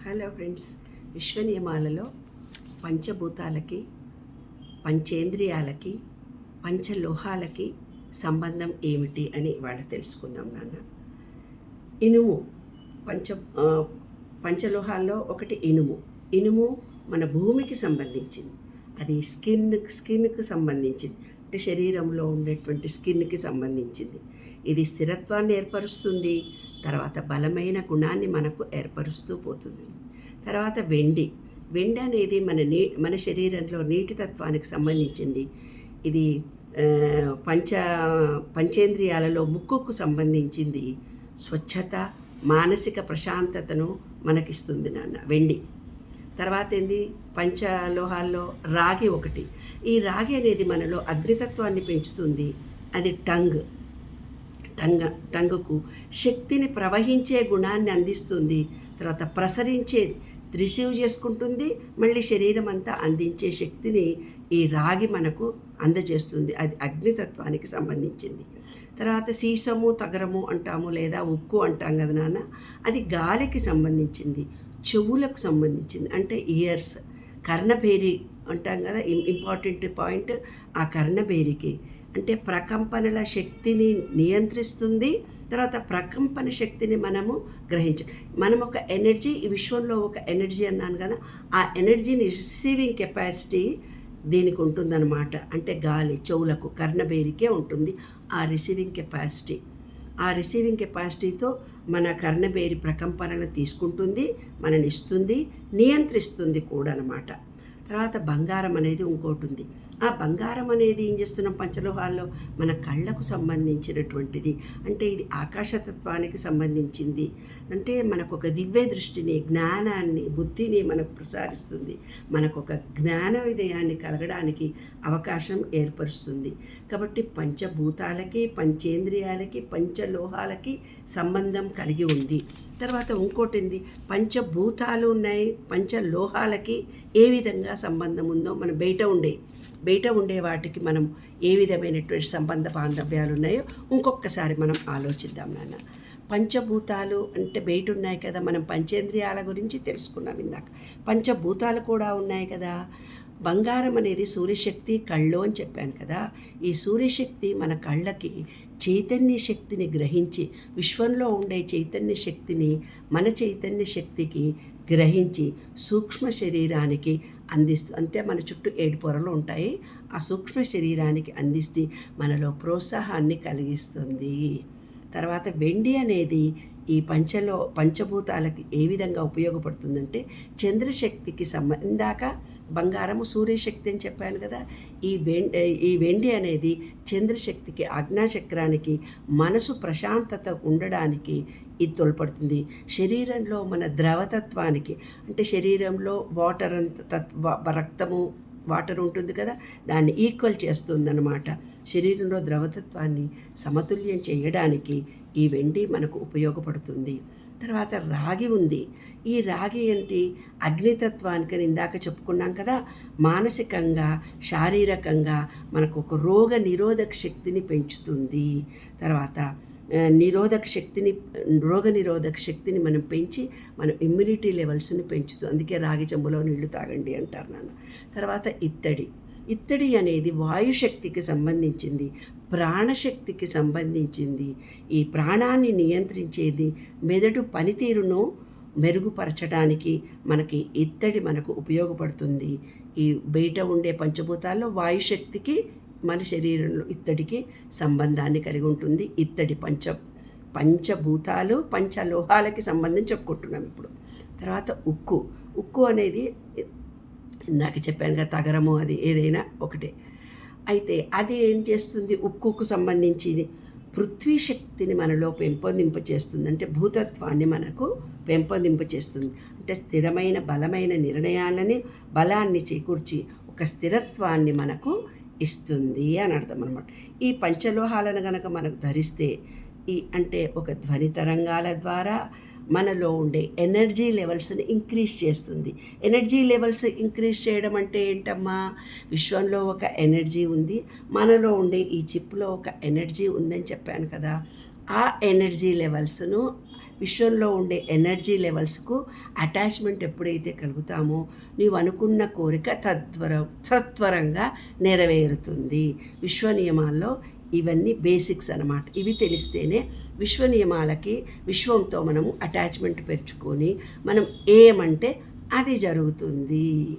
Hello friends, విశ్వ నియమాలలో పంచభూతాలకి, పంచేంద్రియాలకి, పంచలోహాలకి సంబంధం ఏమిటి అని ఇవాళ తెలుసుకుందాం నాన్న. ఇనుము పంచ పంచలోహాల్లో ఒకటి ఇనుము. ఇనుము మన భూమికి సంబంధించింది. అది స్కిన్కి సంబంధించింది, అంటే శరీరంలో ఉండేటువంటి స్కిన్కి సంబంధించింది. ఇది స్థిరత్వాన్ని ఏర్పరుస్తుంది, తర్వాత బలమైన గుణాన్ని మనకు ఏర్పరుస్తూ పోతుంది. తర్వాత వెండి అనేది మన శరీరంలో నీటి తత్వానికి సంబంధించింది. ఇది పంచేంద్రియాలలో ముక్కుకు సంబంధించింది. స్వచ్ఛత, మానసిక ప్రశాంతతను మనకిస్తుంది నాన్న వెండి. తర్వాత పంచలోహాల్లో రాగి ఒకటి. ఈ రాగి అనేది మనలో అగ్నితత్వాన్ని పెంచుతుంది. అది టంగుకు శక్తిని ప్రవహించే గుణాన్ని అందిస్తుంది. తర్వాత ప్రసరించేది, రిసీవ్ చేసుకుంటుంది, మళ్ళీ శరీరం అంతా అందించే శక్తిని ఈ రాగి మనకు అందజేస్తుంది. అది అగ్నితత్వానికి సంబంధించింది. తర్వాత సీసము, తగరము అంటాము, లేదా ఉక్కు అంటాం కదా నాన్న. అది గాలికి సంబంధించింది, చెవులకు సంబంధించింది, అంటే ఇయర్స్. కర్ణభేరి అంటాం కదా, ఇంపార్టెంట్ పాయింట్. ఆ కర్ణభేరికి అంటే ప్రకంపనల శక్తిని నియంత్రిస్తుంది. తర్వాత ప్రకంపన శక్తిని మనము మనం ఒక ఎనర్జీ, ఈ విశ్వంలో ఒక ఎనర్జీ అన్నాను కదా, ఆ ఎనర్జీని రిసీవింగ్ కెపాసిటీ దీనికి ఉంటుందన్నమాట. అంటే గాలి చెవులకు, కర్ణభేరికే ఉంటుంది ఆ రిసీవింగ్ కెపాసిటీ. ఆ రిసీవింగ్ కెపాసిటీతో మన కర్ణభేరి ప్రకంపనను తీసుకుంటుంది, మనని ఇస్తుంది, నియంత్రిస్తుంది కూడా అన్నమాట. తర్వాత బంగారం అనేది ఇంకోటి ఉంది. ఆ బంగారం అనేది ఏం చేస్తున్నాం, పంచలోహాల్లో మన కళ్ళకు సంబంధించినటువంటిది. అంటే ఇది ఆకాశతత్వానికి సంబంధించింది. అంటే మనకు ఒక దివ్య దృష్టిని, జ్ఞానాన్ని, బుద్ధిని మనకు ప్రసారిస్తుంది. మనకు ఒక జ్ఞాన విధేయాన్ని కలగడానికి అవకాశం ఏర్పరుస్తుంది. కాబట్టి పంచభూతాలకి, పంచేంద్రియాలకి, పంచలోహాలకి సంబంధం కలిగి ఉంది. తర్వాత ఇంకోటి పంచభూతాలు ఉన్నాయి, పంచలోహాలకి ఏ విధంగా సంబంధం ఉందో మనం బయట ఉండే వాటికి మనం ఏ విధమైనటువంటి సంబంధ బాంధవ్యాలు ఉన్నాయో ఇంకొకసారి మనం ఆలోచిద్దాం నాన్న. పంచభూతాలు అంటే బయట ఉన్నాయి కదా, మనం పంచేంద్రియాల గురించి తెలుసుకున్నాం ఇందాక. పంచభూతాలు కూడా ఉన్నాయి కదా. బంగారం అనేది సూర్యశక్తి కళ్ళు అని చెప్పాను కదా. ఈ సూర్యశక్తి మన కళ్ళకి చైతన్య శక్తిని గ్రహించి, విశ్వంలో ఉండే చైతన్య శక్తిని మన చైతన్య శక్తికి గ్రహించి సూక్ష్మ శరీరానికి అందిస్తూ, అంటే మన చుట్టూ 7 పొరలు ఉంటాయి, ఆ సూక్ష్మ శరీరానికి అందిస్తే మనలో ప్రోత్సాహాన్ని కలిగిస్తుంది. తర్వాత వెండి అనేది ఈ పంచభూతాలకి ఏ విధంగా ఉపయోగపడుతుందంటే చంద్రశక్తికి ఇందాక బంగారము సూర్యశక్తి అని చెప్పాను కదా. ఈ వెండి అనేది చంద్రశక్తికి, ఆజ్ఞాచక్రానికి, మనసు ప్రశాంతత ఉండడానికి ఇది తోడ్పడుతుంది. శరీరంలో మన ద్రవతత్వానికి, అంటే శరీరంలో వాటర్ రక్తము, వాటర్ ఉంటుంది కదా, దాన్ని ఈక్వల్ చేస్తుందన్నమాట. శరీరంలో ద్రవతత్వాన్ని సమతుల్యం చేయడానికి ఈ వెండి మనకు ఉపయోగపడుతుంది. తర్వాత రాగి ఉంది. ఈ రాగి అగ్నితత్వానికి ఇందాక చెప్పుకున్నాం కదా. మానసికంగా, శారీరకంగా మనకు ఒక రోగ నిరోధక శక్తిని పెంచుతుంది. తర్వాత రోగ నిరోధక శక్తిని మనం పెంచి మన ఇమ్యూనిటీ లెవెల్స్ని పెంచుతుంది. అందుకే రాగి చెంబులో నీళ్లు తాగండి అంటారు నాన్న. తర్వాత ఇత్తడి అనేది వాయుశక్తికి సంబంధించింది, ప్రాణశక్తికి సంబంధించింది. ఈ ప్రాణాన్ని నియంత్రించేది, మెదడు పనితీరును మెరుగుపరచడానికి మనకి ఇత్తడి మనకు ఉపయోగపడుతుంది. ఈ బయట ఉండే పంచభూతాల్లో వాయుశక్తికి మన శరీరంలో ఇత్తడికి సంబంధాన్ని కలిగి ఉంటుంది. ఇత్తడి పంచభూతాలు, పంచలోహాలకి సంబంధం చెప్పుకుంటున్నాం ఇప్పుడు. తర్వాత ఉక్కు అనేది ఇందాక చెప్పాను కదా, తగరము, అది ఏదైనా ఒకటే. అయితే అది ఏం చేస్తుంది, ఉక్కుకు సంబంధించింది పృథ్వీ శక్తిని మనలో పెంపొందింపచేస్తుంది. అంటే భూతత్వాన్ని మనకు పెంపొందింపచేస్తుంది. అంటే స్థిరమైన బలమైన నిర్ణయాలని, బలాన్ని చేకూర్చి ఒక స్థిరత్వాన్ని మనకు ఇస్తుంది అని అర్థం అనమాట. ఈ పంచలోహాలను కనుక మనకు ధరిస్తే అంటే ఒక ధ్వని తరంగాల ద్వారా మనలో ఉండే ఎనర్జీ లెవెల్స్ని ఇంక్రీజ్ చేస్తుంది. ఎనర్జీ లెవెల్స్ ఇంక్రీజ్ చేయడం అంటే ఏంటమ్మా, విశ్వంలో ఒక ఎనర్జీ ఉంది, మనలో ఉండే ఈ చిప్లో ఒక ఎనర్జీ ఉందని చెప్పాను కదా. ఆ ఎనర్జీ లెవెల్స్ను విశ్వంలో ఉండే ఎనర్జీ లెవెల్స్కు అటాచ్మెంట్ ఎప్పుడైతే కలుగుతామో నీవు అనుకున్న కోరిక సత్వరంగా నెరవేరుతుంది. విశ్వ నియమాల్లో ఇవన్నీ బేసిక్స్ అన్నమాట. ఇవి తెలిస్తేనే విశ్వ నియమాలకి విశ్వంతో మనము అటాచ్మెంట్ పెంచుకొని మనం ఏమంటే అది జరుగుతుంది.